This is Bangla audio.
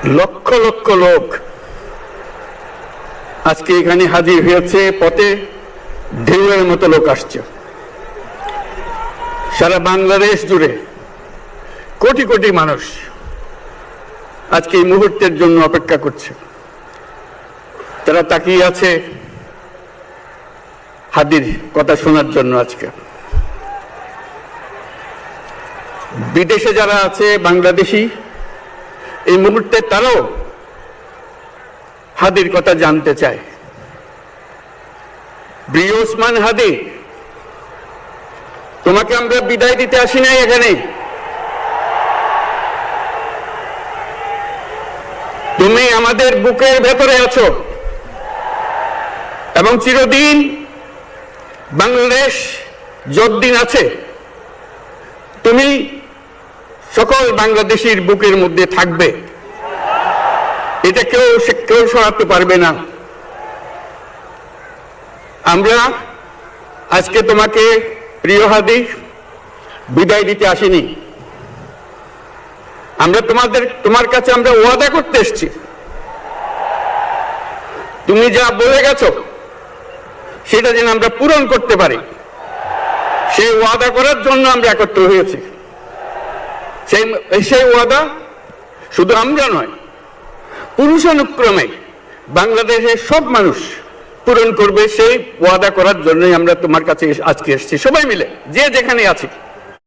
লক্ষ লক্ষ লোক আজকে এখানে হাজির হয়েছে, পথে ঢেউয়ের মতো লোক আসছে। সারা বাংলাদেশ জুড়ে কোটি কোটি মানুষ আজকে এই মুহূর্তের জন্য অপেক্ষা করছে। তারা তাকিয়ে আছে হাদির কথা শোনার জন্য। আজকে বিদেশে যারা আছে বাংলাদেশি, এই মুহূর্তে তারাও হাদির কথা জানতে চায়। প্রিয় ওসমান হাদি, তোমাকে আমরা বিদায় দিতে আসি নাই এখানে। তুমি আমাদের বুকের ভেতরে আছো এবং চিরদিন বাংলাদেশ যতদিন আছে তুমি সকল বাংলাদেশির বুকের মধ্যে থাকবে। এটা কেউ সরাতে পারবে না। আমরা আজকে তোমাকে প্রিয় হাদি বিদায় দিতে আসিনি। আমরা তোমার কাছে আমরা ওয়াদা করতে এসেছি। তুমি যা বলে গেছো সেটা যেন আমরা পূরণ করতে পারি, সেই ওয়াদা করার জন্য আমরা একত্র হয়েছি। সেই ওয়াদা শুধু আমরা নয়, পুরুষানুক্রমে বাংলাদেশের সব মানুষ পূরণ করবে। সেই ওয়াদা করার জন্যই আমরা তোমার কাছে আজকে এসেছি, সবাই মিলে যে যেখানে আছি।